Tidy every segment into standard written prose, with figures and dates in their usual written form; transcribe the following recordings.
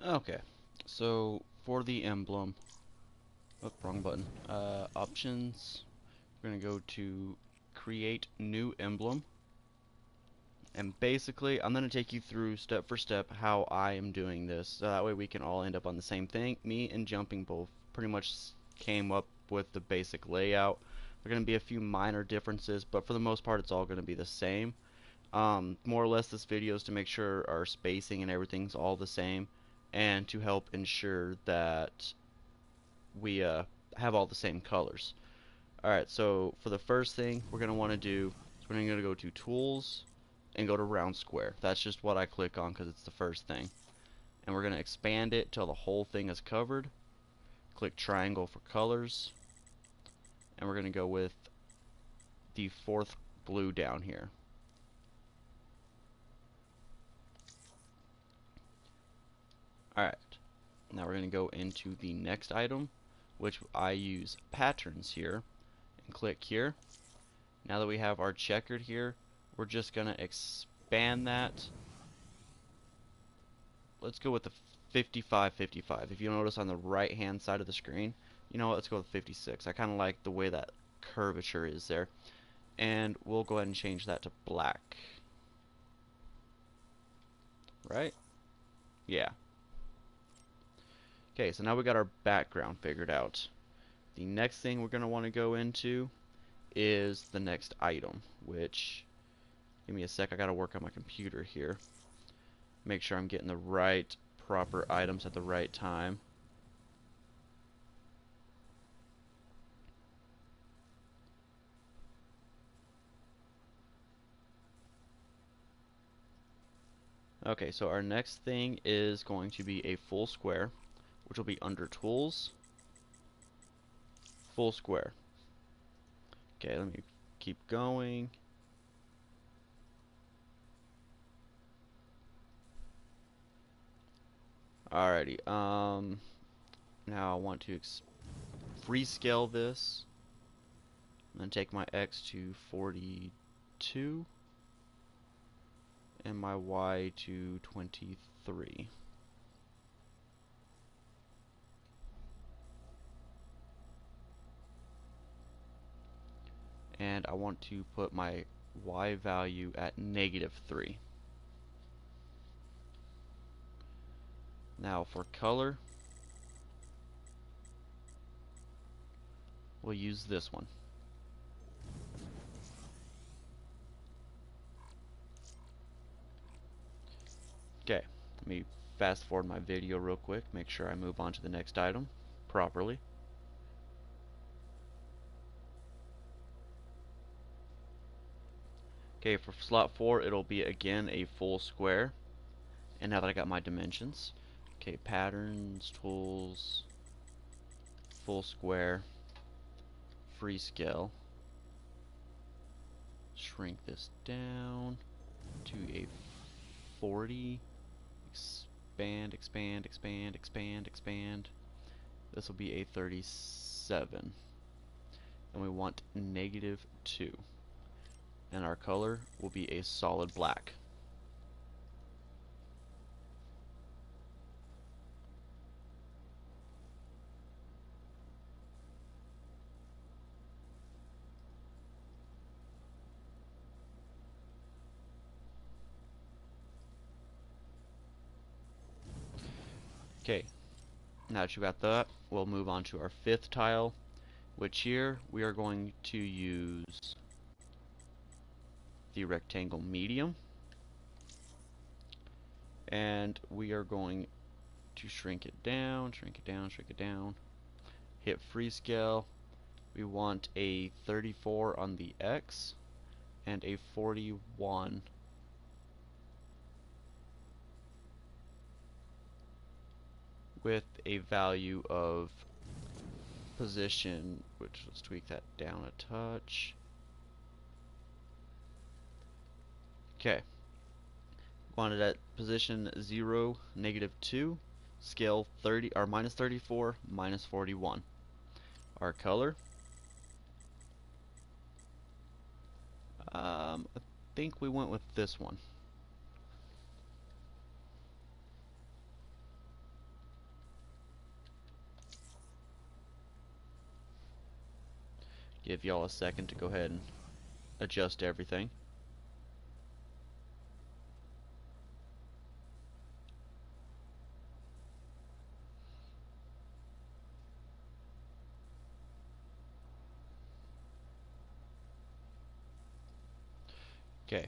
Okay, so for the emblem, oh, wrong button. Options. We're gonna go to create new emblem, and basically, I'm gonna take you through step for step how I am doing this, so that way we can all end up on the same thing. Me and Jumping both pretty much came up with the basic layout. There are gonna be a few minor differences, but for the most part, it's all gonna be the same. More or less, this video is to make sure our spacing and everything's all the same, and to help ensure that we have all the same colors. Alright, so for the first thing we're going to want to do is we're going to go to Tools and go to Round Square. That's just what I click on because it's the first thing. And we're going to expand it till the whole thing is covered. Click Triangle for colors. And we're going to go with the fourth blue down here. Alright, now we're going to go into the next item, which I use patterns here, and click here. Now that we have our checkered here, we're just going to expand that. Let's go with the 55-55. If you notice on the right hand side of the screen, you know what, let's go with 56. I kind of like the way that curvature is there. And we'll go ahead and change that to black. Right? Yeah. Okay, so now we got our background figured out. The next thing we're going to want to go into is the next item, which, give me a sec, I got to work on my computer here. Make sure I'm getting the right proper items at the right time. Okay, so our next thing is going to be a full square, which will be under Tools, Full Square. Okay, let me keep going. Alrighty, now I want to freescale this. I'm going to take my X to 42 and my Y to 23. And I want to put my Y value at -3. Now for color, we'll use this one. Okay, let me fast forward my video real quick, make sure I move on to the next item properly. Okay, for slot 4 it'll be again a full square. And now that I got my dimensions, okay, patterns, tools, full square, freescale, shrink this down to a 40, expand, expand, expand, expand, expand. This will be a 37. And we want -2. And our color will be a solid black. Okay, now that you got that, we'll move on to our fifth tile, which here we are going to use the rectangle medium, and we are going to shrink it down, shrink it down, shrink it down, hit freescale. We want a 34 on the X and a 41 with a value of position, which, let's tweak that down a touch. Okay, wanted at position 0, -2, scale 30 or -34, -41. Our color, I think we went with this one. Give y'all a second to go ahead and adjust everything. Okay,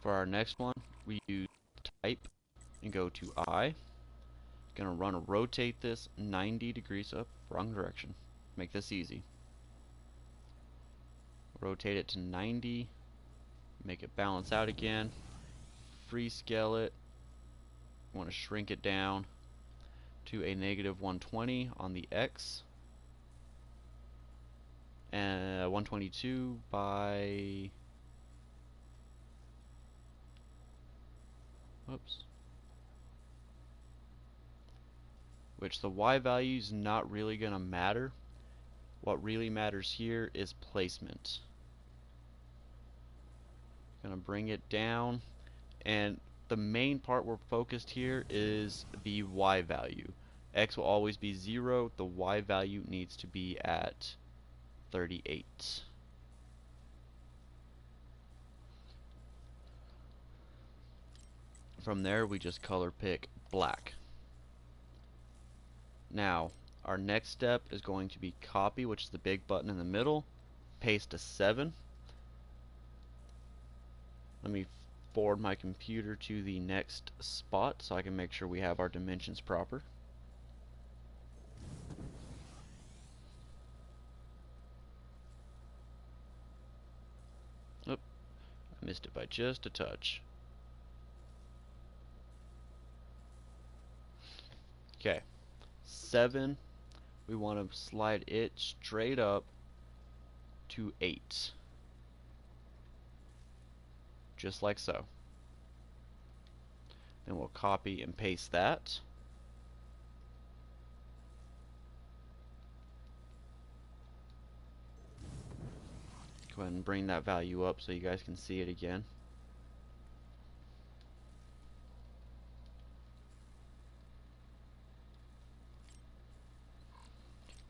for our next one, we use type and go to I. Gonna rotate this 90 degrees up, wrong direction. Make this easy. Rotate it to 90, make it balance out again. Freescale it. Want to shrink it down to a -120 on the X, and 122 by, whoops, which the Y value is not really going to matter. What really matters here is placement. Going to bring it down, and the main part we're focused here is the Y value. X will always be 0. The Y value needs to be at 38. From there, we just color pick black. Now, our next step is going to be copy, which is the big button in the middle, paste a 7. Let me forward my computer to the next spot so I can make sure we have our dimensions proper. Oop, I missed it by just a touch. Okay, 7, we want to slide it straight up to 8. Just like so. Then we'll copy and paste that. Go ahead and bring that value up so you guys can see it again.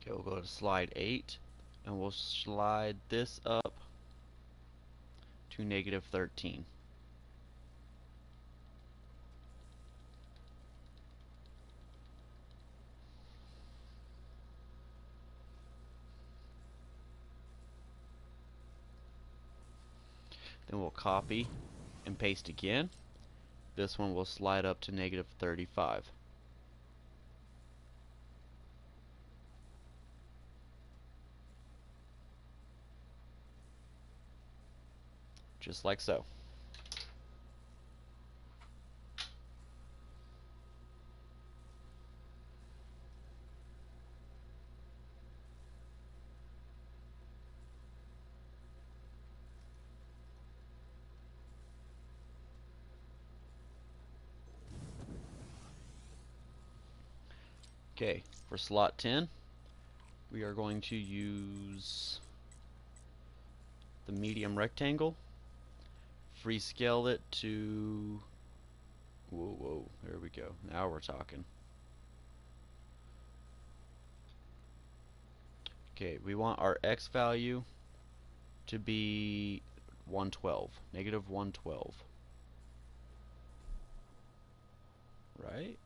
Okay, we'll go to slide 8, and we'll slide this up to -13. Then we'll copy and paste again. This one will slide up to -35. Just like so. Okay, for slot 10, we are going to use the medium rectangle, freescale it to, whoa, there we go. Now we're talking. Okay, we want our X value to be 112, -112. Right?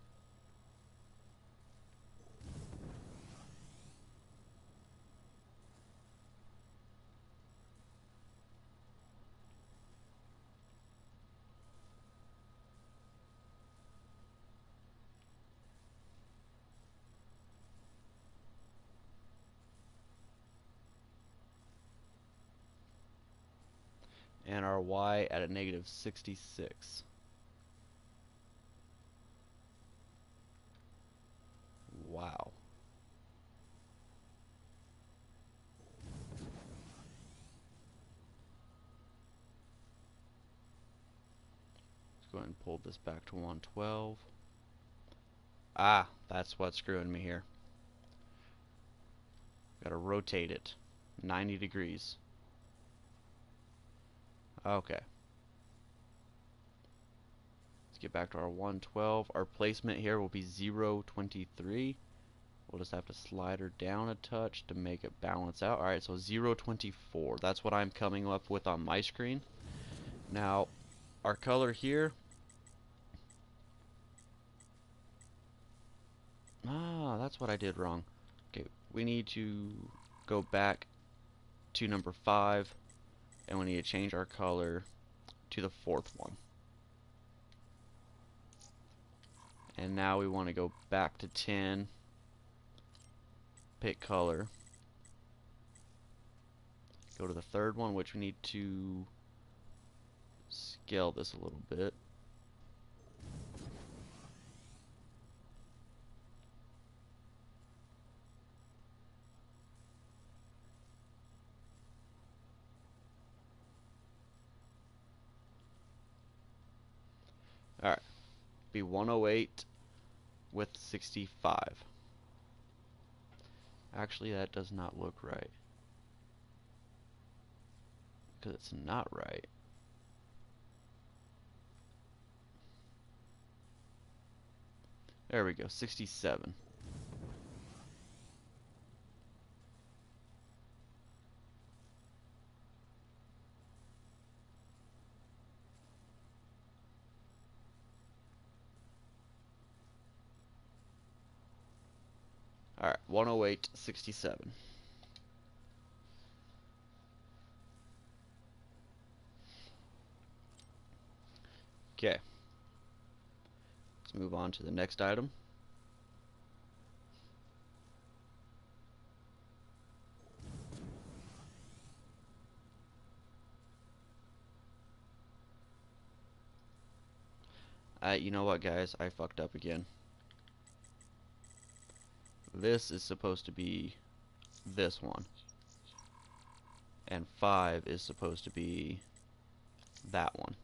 And our Y at a -66. Wow. Let's go ahead and pull this back to 112. Ah, that's what's screwing me here. Gotta rotate it 90 degrees. Okay. Let's get back to our 112. Our placement here will be 0, 23. We'll just have to slide her down a touch to make it balance out. Alright, so 0.24. That's what I'm coming up with on my screen. Now, our color here. Ah, that's what I did wrong. Okay, we need to go back to number 5, and we need to change our color to the 4th one. And now we want to go back to 10, pick color, go to the 3rd one, which we need to scale this a little bit. Alright, be 108 with 65. Actually, that does not look right. Because it's not right. There we go, 67. Alright, 108.67. Okay. Let's move on to the next item. You know what, guys? I fucked up again. This is supposed to be this one. And 5 is supposed to be that one.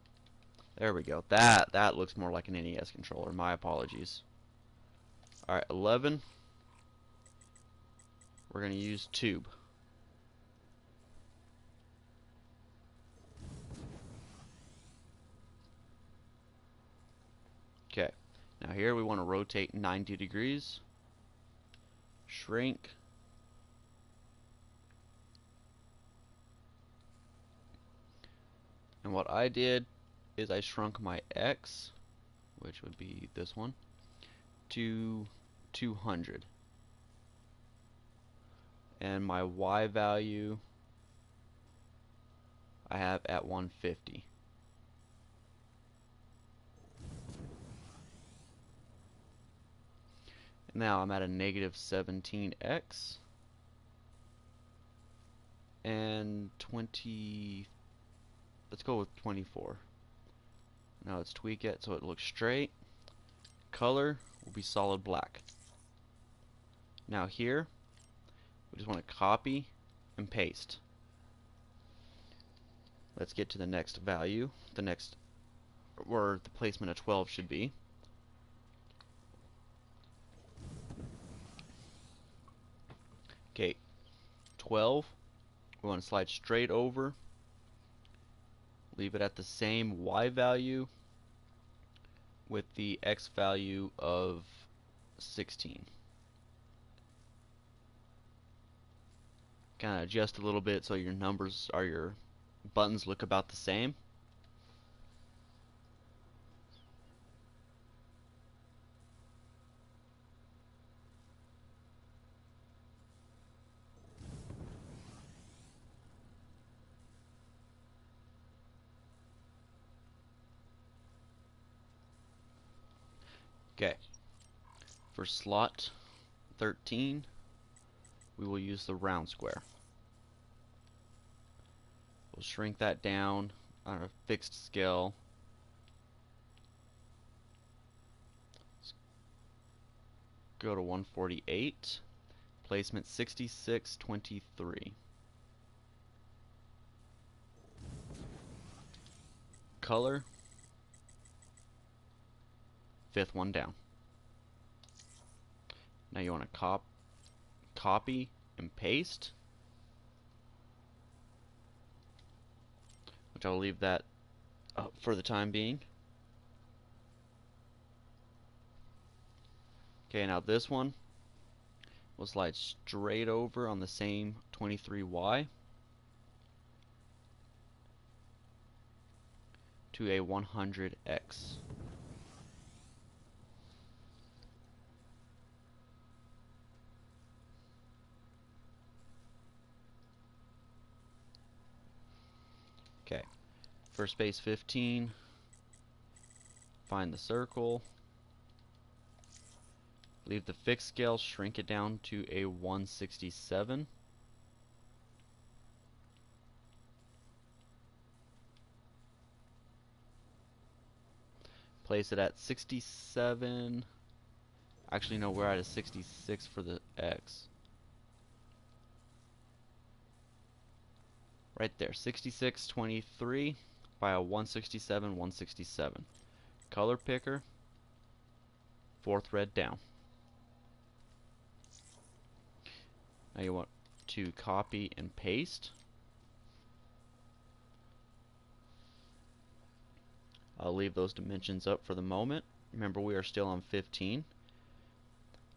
There we go. That looks more like an NES controller. My apologies. Alright, 11. We're going to use tube. Okay. Now here we want to rotate 90 degrees. Shrink. And what I did is I shrunk my X, which would be this one, to 200. And my Y value I have at 150. Now I'm at a negative 17x and 20. Let's go with 24. Now let's tweak it so it looks straight. Color will be solid black. Now here we just want to copy and paste. Let's get to the next value, the next, where the placement of 12 should be. Okay, 12, we want to slide straight over, leave it at the same Y value with the X value of 16. Kind of adjust a little bit so your numbers or your buttons look about the same. Okay, for slot 13, we will use the round square. We'll shrink that down on a fixed scale. Let's go to 148. Placement 6623. Color, 5th one down. Now you want to copy and paste, which I'll leave that up for the time being. Okay, now this one, We'll slide straight over on the same 23y to a 100x. Okay, for space 15, find the circle, leave the fixed scale, shrink it down to a 167. Place it at 67. Actually, no, we're at a 66 for the x. Right there, 6623 by a 167, 167. Color picker, fourth red down. Now you want to copy and paste. I'll leave those dimensions up for the moment. Remember, we are still on 15.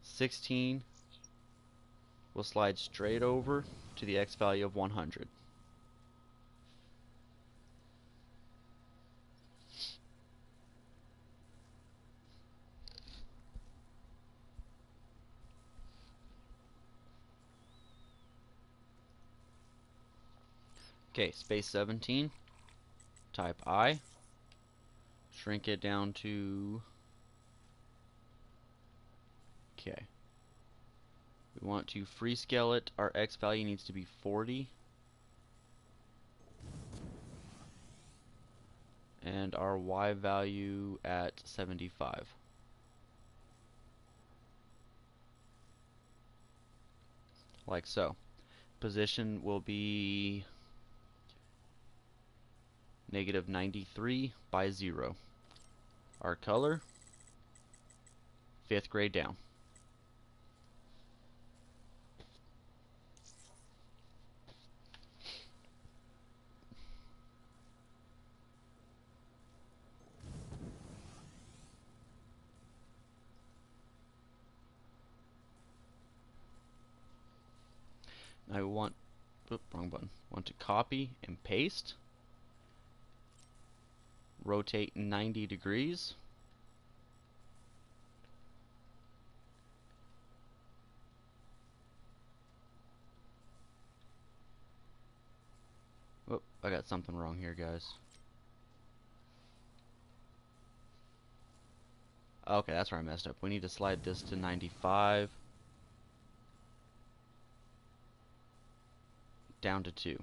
16 will slide straight over to the x value of 100. Okay, space 17, type I, shrink it down to, okay, we want to free scale it. Our x value needs to be 40, and our y value at 75. Like so. Position will be negative 93 by 0. Our color, 5th grade down. Now we want, wrong button, want to copy and paste. Rotate 90 degrees. Whoop, I got something wrong here, guys. Okay, that's where I messed up. We need to slide this to 95. Down to 2.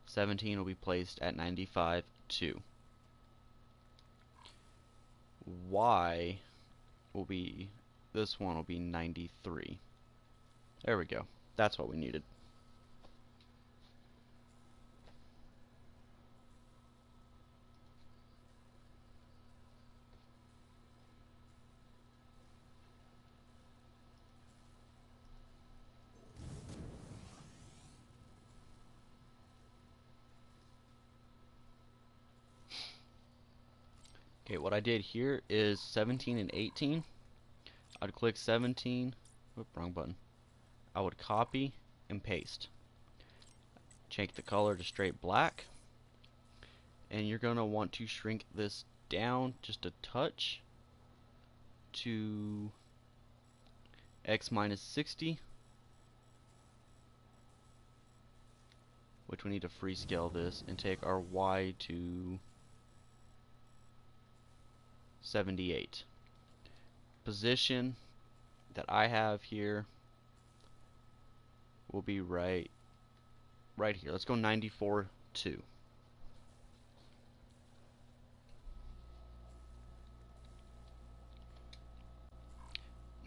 17 will be placed at 95, 2. Y will be, this one will be 93. There we go. That's what we needed. Okay, what I did here is 17 and 18. I'd click 17, whoop, wrong button. I would copy and paste. Change the color to straight black. And you're going to want to shrink this down just a touch to x minus 60. Which we need to free scale this and take our y to 78. Position that I have here will be right here. Let's go 94, 2.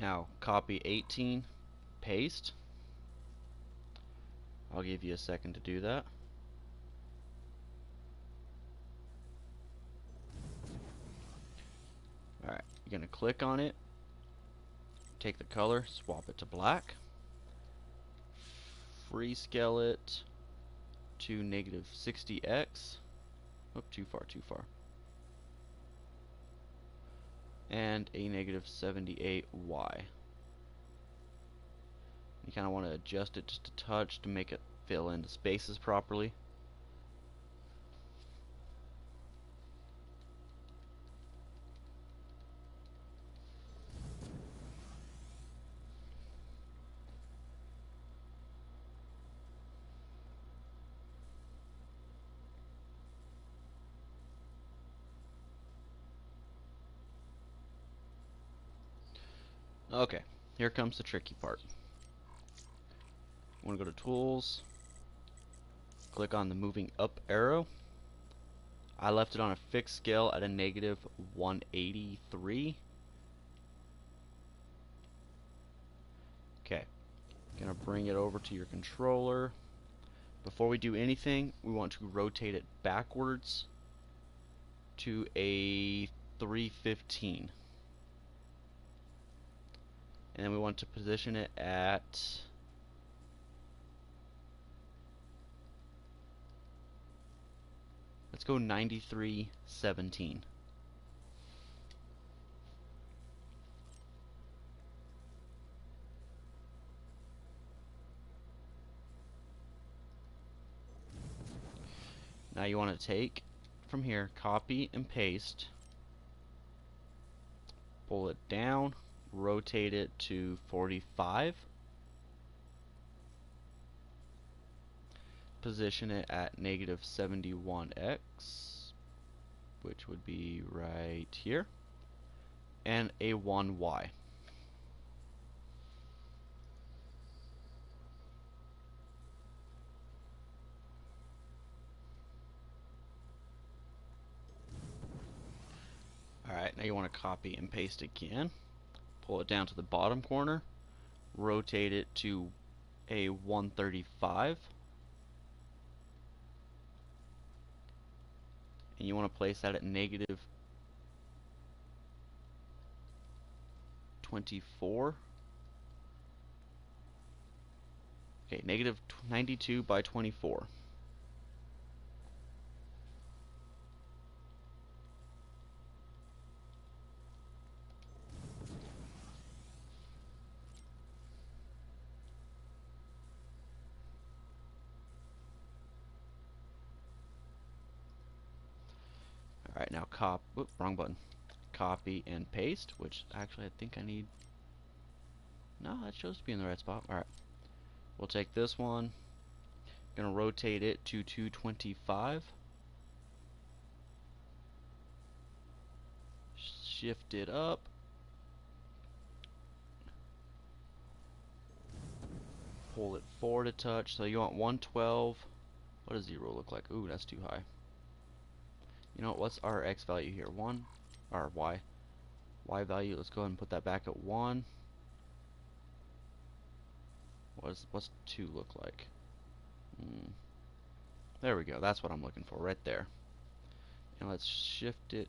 Now copy 18, paste. I'll give you a second to do that. Alright, you're going to click on it, take the color, swap it to black, free scale it to negative 60x. Oh, too far. And a negative 78y. You kind of want to adjust it just a touch to make it fill in the spaces properly. Okay, here comes the tricky part. I want to go to Tools, click on the moving up arrow. I left it on a fixed scale at a negative 183. Okay, gonna bring it over to your controller. Before we do anything, we want to rotate it backwards to a 315. And then we want to position it at let's go 9317. Now you want to take from here, copy and paste, pull it down, rotate it to 45, position it at negative 71x, which would be right here, and a 1y. Alright, now you want to copy and paste again, pull it down to the bottom corner, rotate it to a 135, and you want to place that at negative 24. Okay, negative 92 by 24. Alright, now wrong button. Copy and paste, which actually I think I need. No, that shows to be in the right spot. Alright. We'll take this one. Gonna rotate it to 225. Shift it up. Pull it forward a touch. So you want 112. What does 0 look like? Ooh, that's too high. You know what? What's our x value here? 1. Or y. Y value. Let's go ahead and put that back at 1. What's 2 look like? There we go. That's what I'm looking for right there. And let's shift it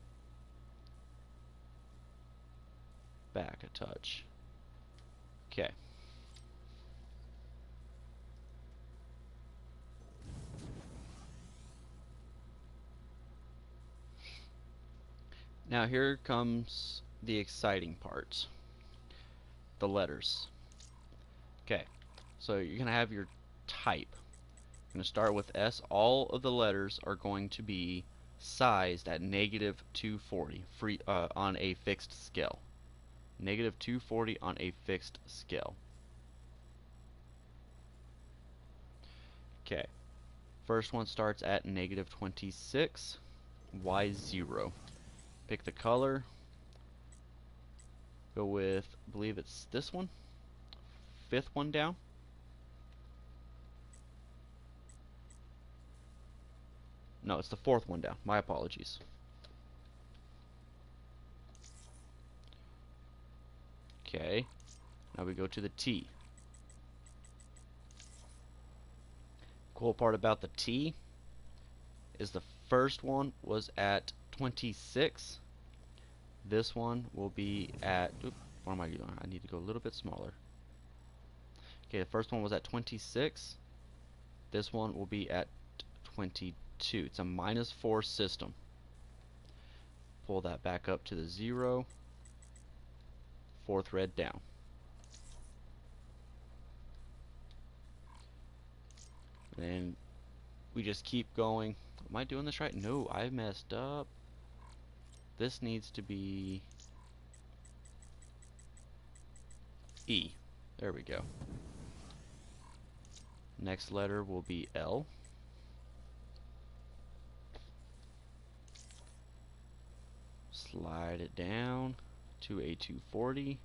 back a touch. Okay. Now here comes the exciting part. The letters. Okay. So you're going to have your type. You're going to start with S. All of the letters are going to be sized at negative 240 on a fixed scale. Negative 240 on a fixed scale. Okay. First one starts at negative 26. Y0. Pick the color. Go with, I believe it's this one. Fifth one down. No, it's the fourth one down. My apologies. Okay. Now we go to the T. Cool part about the T is the first one was at 26. This one will be at, what am I doing? I need to go a little bit smaller. Okay, the first one was at 26. This one will be at 22. It's a -4 system. Pull that back up to the 0. Fourth red down. And then we just keep going. Am I doing this right? No, I messed up. This needs to be E. There we go. Next letter will be L. Slide it down to a 240.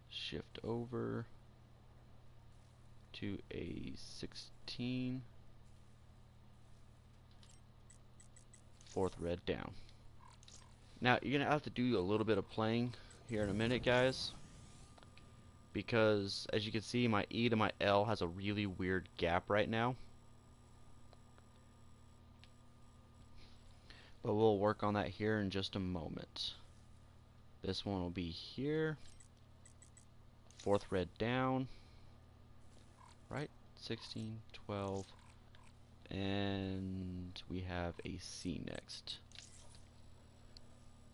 Shift over to a 16. Fourth red down. Now you're gonna have to do a little bit of playing here in a minute, guys, because as you can see, my E to my L has a really weird gap right now. But we'll work on that here in just a moment. This one will be here. Fourth red down. Right? 16, 12. And we have a C next.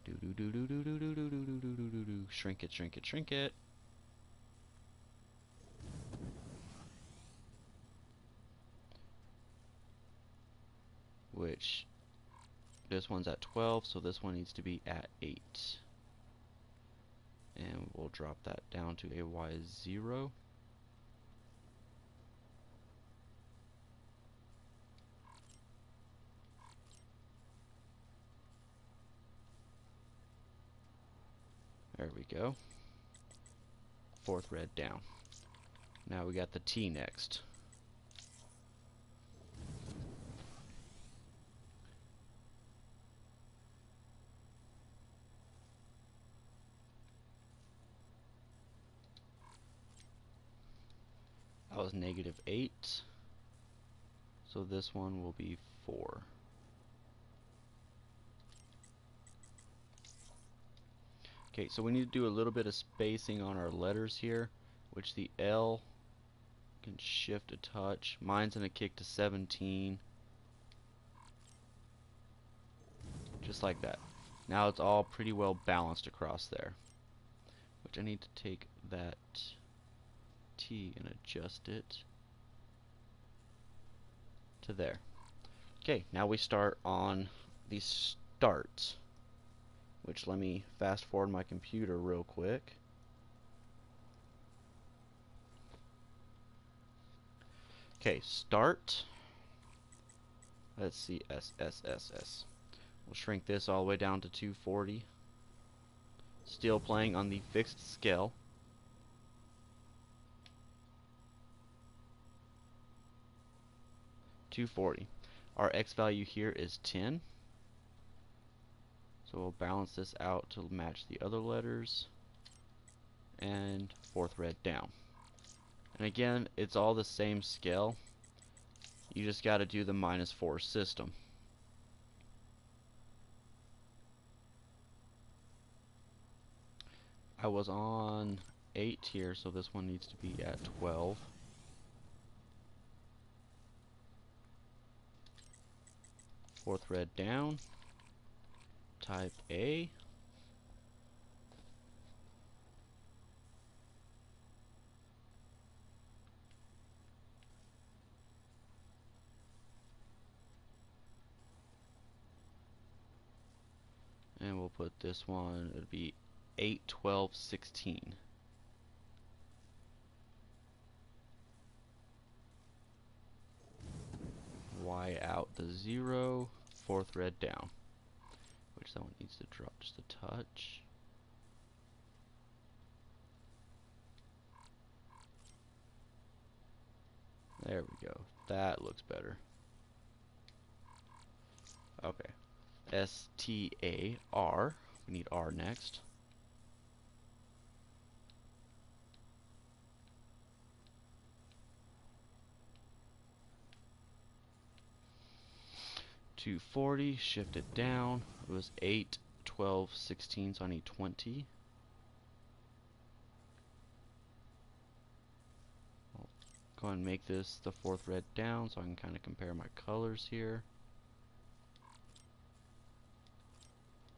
Do do do do do do do do do do do do do. Shrink it, shrink it, shrink it. Which this one's at 12, so this one needs to be at 8. And we'll drop that down to a Y0. There we go. Fourth red down. Now we got the T next. That was -8. So this one will be 4. Okay, so we need to do a little bit of spacing on our letters here, which the L can shift a touch. Mine's gonna kick to 17. Just like that. Now it's all pretty well balanced across there. Which I need to take that T and adjust it to there. Okay, now we start on the start, which let me fast forward my computer real quick. Okay, start. Let's see, S. We'll shrink this all the way down to 240. Still playing on the fixed scale. $240. Our X value here is 10. So we'll balance this out to match the other letters. And fourth red down. And again, it's all the same scale. You just got to do the -4 system. I was on 8 here, so this one needs to be at 12. Fourth red down. Type A. And we'll put this one, it'll be 8, 12, 16. Y out the 0, fourth red down. Which that one needs to drop just a touch. There we go. That looks better. Okay. STAR. We need R next. $240. Shift it down. It was 8, 12, 16, so I need 20. I'll go ahead and make this the fourth red down so I can kind of compare my colors here.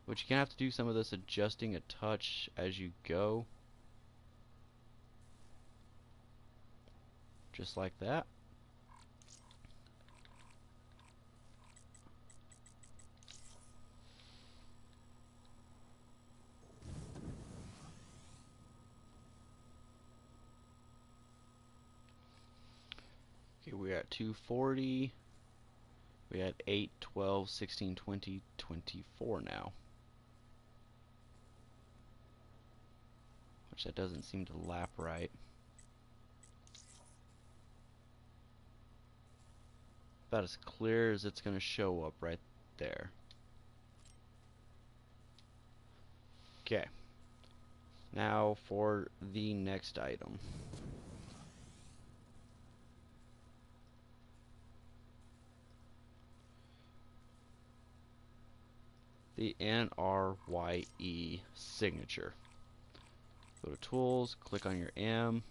which you're gonna have to do some of this adjusting a touch as you go. Just like that. Okay, we're at 240. We had 8, 12, 16, 20, 24 now. Which that doesn't seem to lap right. About as clear as it's going to show up right there. Okay. Now for the next item. The NRYE signature. Go to Tools, click on your M.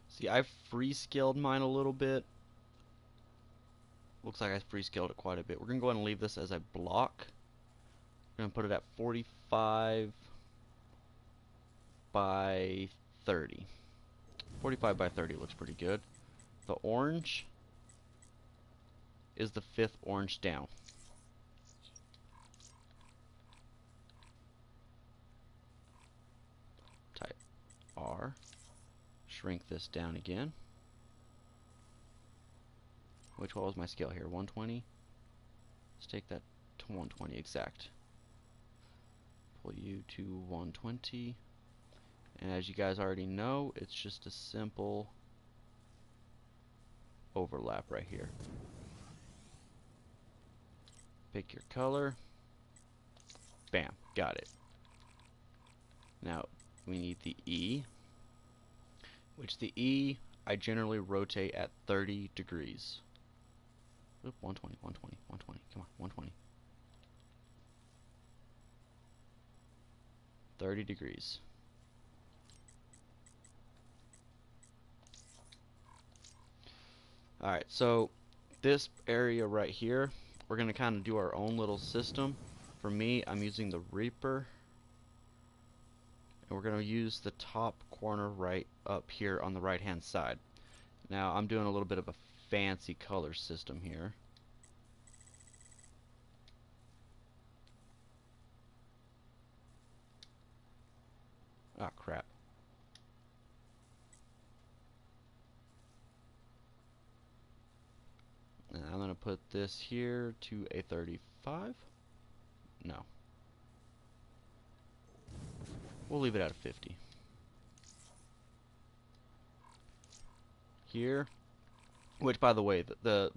See, I've free-scaled mine a little bit. Looks like I free-scaled it quite a bit. We're going to go ahead and leave this as a block. We're going to put it at 45 by 30. 45 by 30 looks pretty good. The orange is the 5th orange down. Type R. Shrink this down again. Which one was my scale here? 120? Let's take that to 120 exact. Pull you to 120. And as you guys already know, it's just a simple overlap right here. Pick your color. Bam, got it. Now we need the E, which the E I generally rotate at 30 degrees. Oop, 120, 120, 120, come on, 120. 30 degrees. Alright, so this area right here, we're going to kind of do our own little system. For me, I'm using the Reaper. And we're going to use the top corner right up here on the right hand side. Now, I'm doing a little bit of a fancy color system here. Oh, crap. And I'm going to put this here to a 35. No. We'll leave it at a 50. Here, which by the way,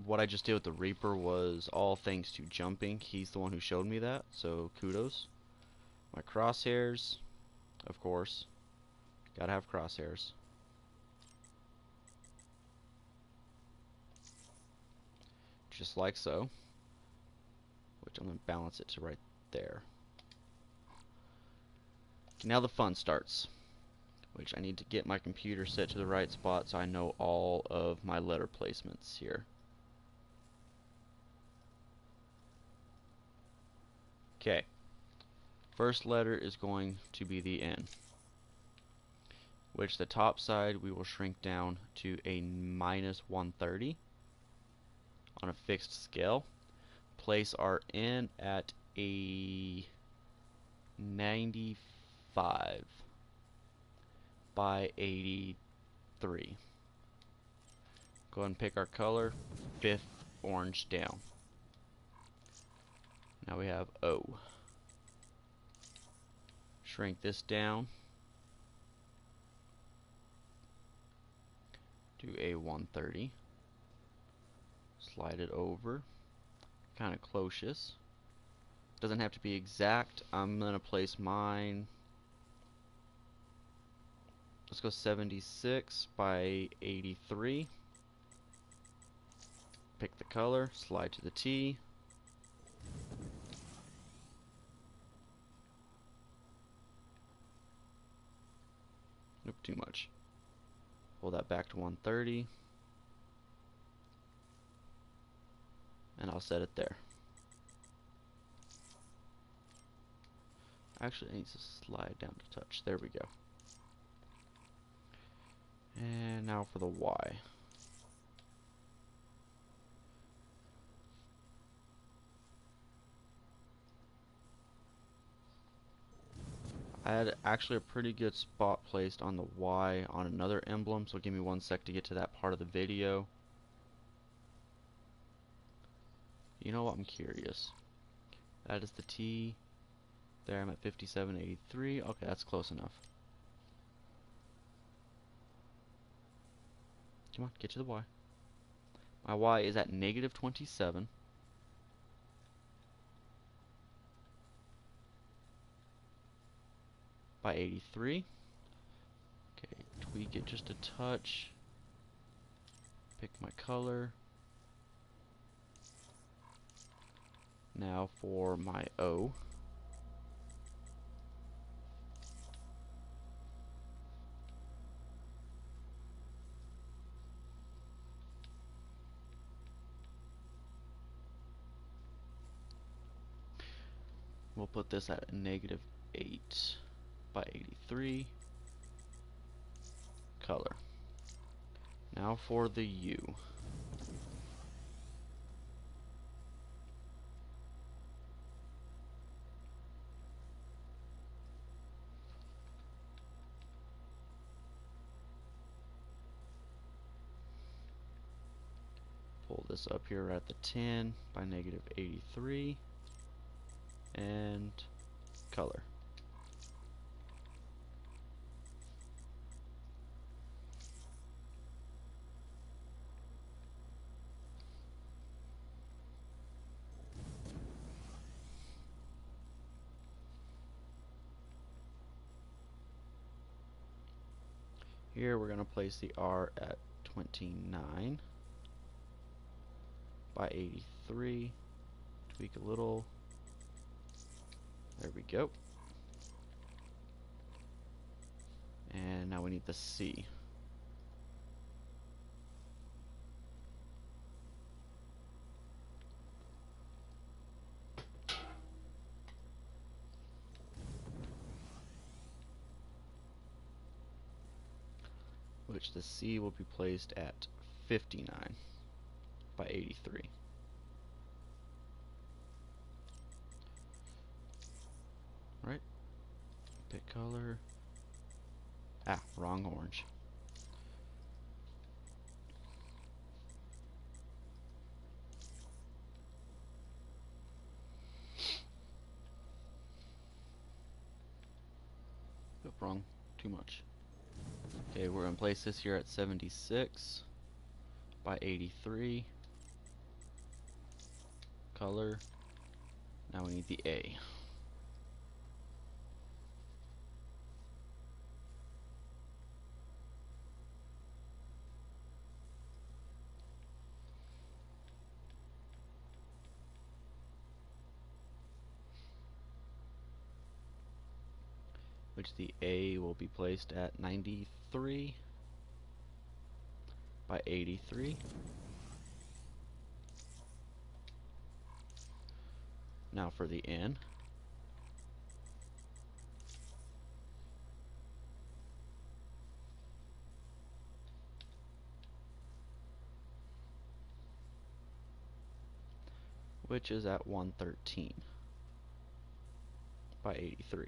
what I just did with the Reaper was all thanks to jumping. He's the one who showed me that, so kudos. My crosshairs, of course. Gotta have crosshairs. Just like so. Which I'm going to balance it to right there. Okay, now the fun starts. Which I need to get my computer set to the right spot so I know all of my letter placements here. Okay. First letter is going to be the N, which the top side we will shrink down to a -130 on a fixed scale. Place our N at a 95 by 83. Go ahead and pick our color, 5th orange down. Now we have O. Shrink this down to a 130. Slide it over, kind of close. Doesn't have to be exact. I'm gonna place mine. Let's go 76 by 83. Pick the color, slide to the T. Nope, too much. Pull that back to 130. And I'll set it there. Actually, it needs to slide down to touch. There we go. And now for the Y. I had actually a pretty good spot placed on the Y on another emblem, so give me 1 sec to get to that part of the video. You know what? I'm curious. That is the T. There, I'm at 5783. Okay, that's close enough. Come on, get to the Y. My Y is at negative 27. By 83. Okay, tweak it just a touch. Pick my color. Now for my O. We'll put this at a negative 8 by 83. Color. Now for the U. Pull this up here at the 10 by negative 83. And color. Here we're going to place the R at 29 by 83. Tweak a little. There we go. And now we need the C. Which the C will be placed at 59 by 83. Right? Pick color. Ah, wrong orange. Oop, wrong. Too much. Okay, we're going to place this here at 76 by 83. Color. Now we need the A. Which the A will be placed at 93 by 83. Now for the N. Which is at 113 by 83.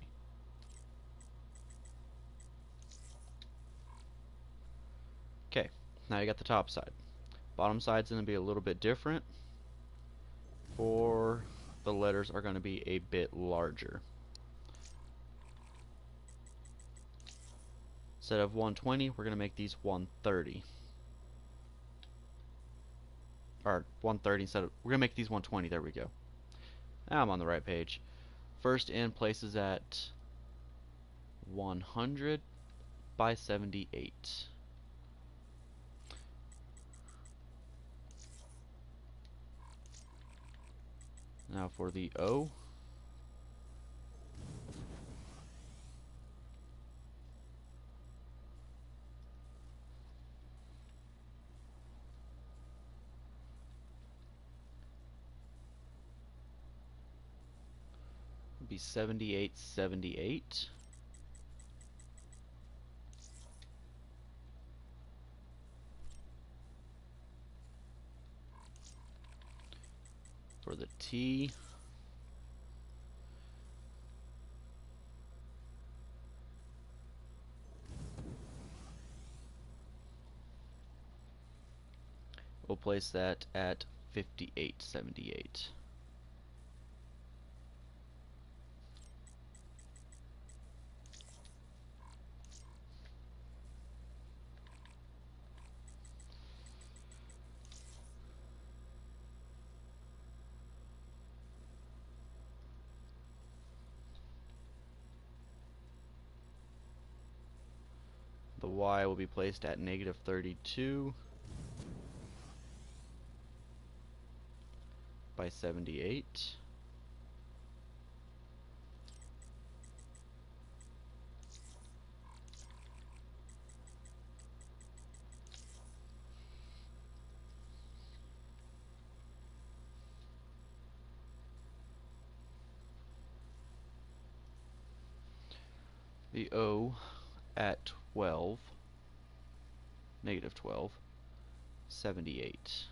Okay, now you got the top side. Bottom side's going to be a little bit different. For the letters are going to be a bit larger. Instead of 120, we're going to make these 130. Or 130 instead of, we're going to make these 120, there we go. Now I'm on the right page. First N places at 100 by 78. Now for the O. Be be 78, 78. For the T, we'll place that at 58, 78. The Y will be placed at negative 32 by 78. The O at 12, negative 12, 78.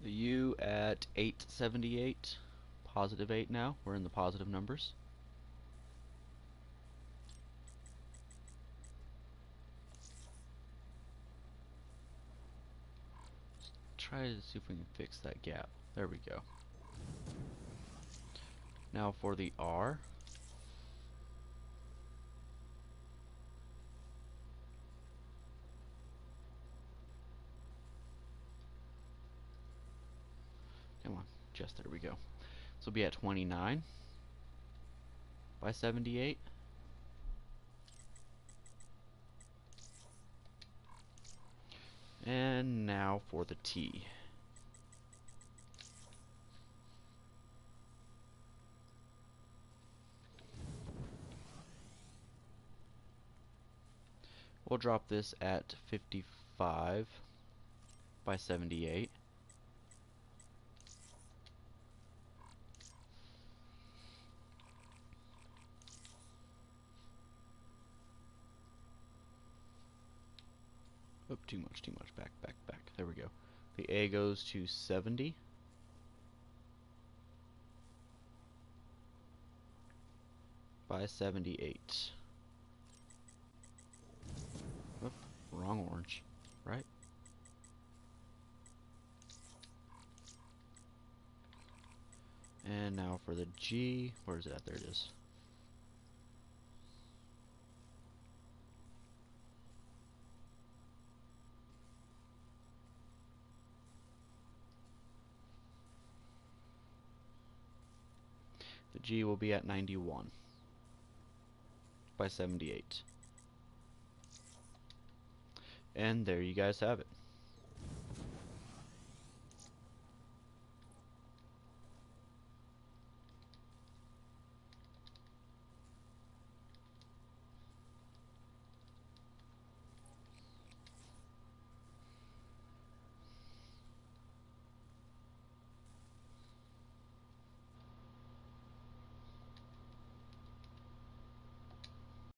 The U at 878, positive 8 now, we're in the positive numbers. Try to see if we can fix that gap. There we go. Now for the R. Come on, just there we go. So we'll be at 29 by 78. And now for the T. We'll drop this at 55 by 78. Oh, too much, back, back, back. There we go. The A goes to 70. By 78. Oop, wrong orange, right? And now for the G, where is it at? There it is. The G will be at 91 by 78. And there you guys have it.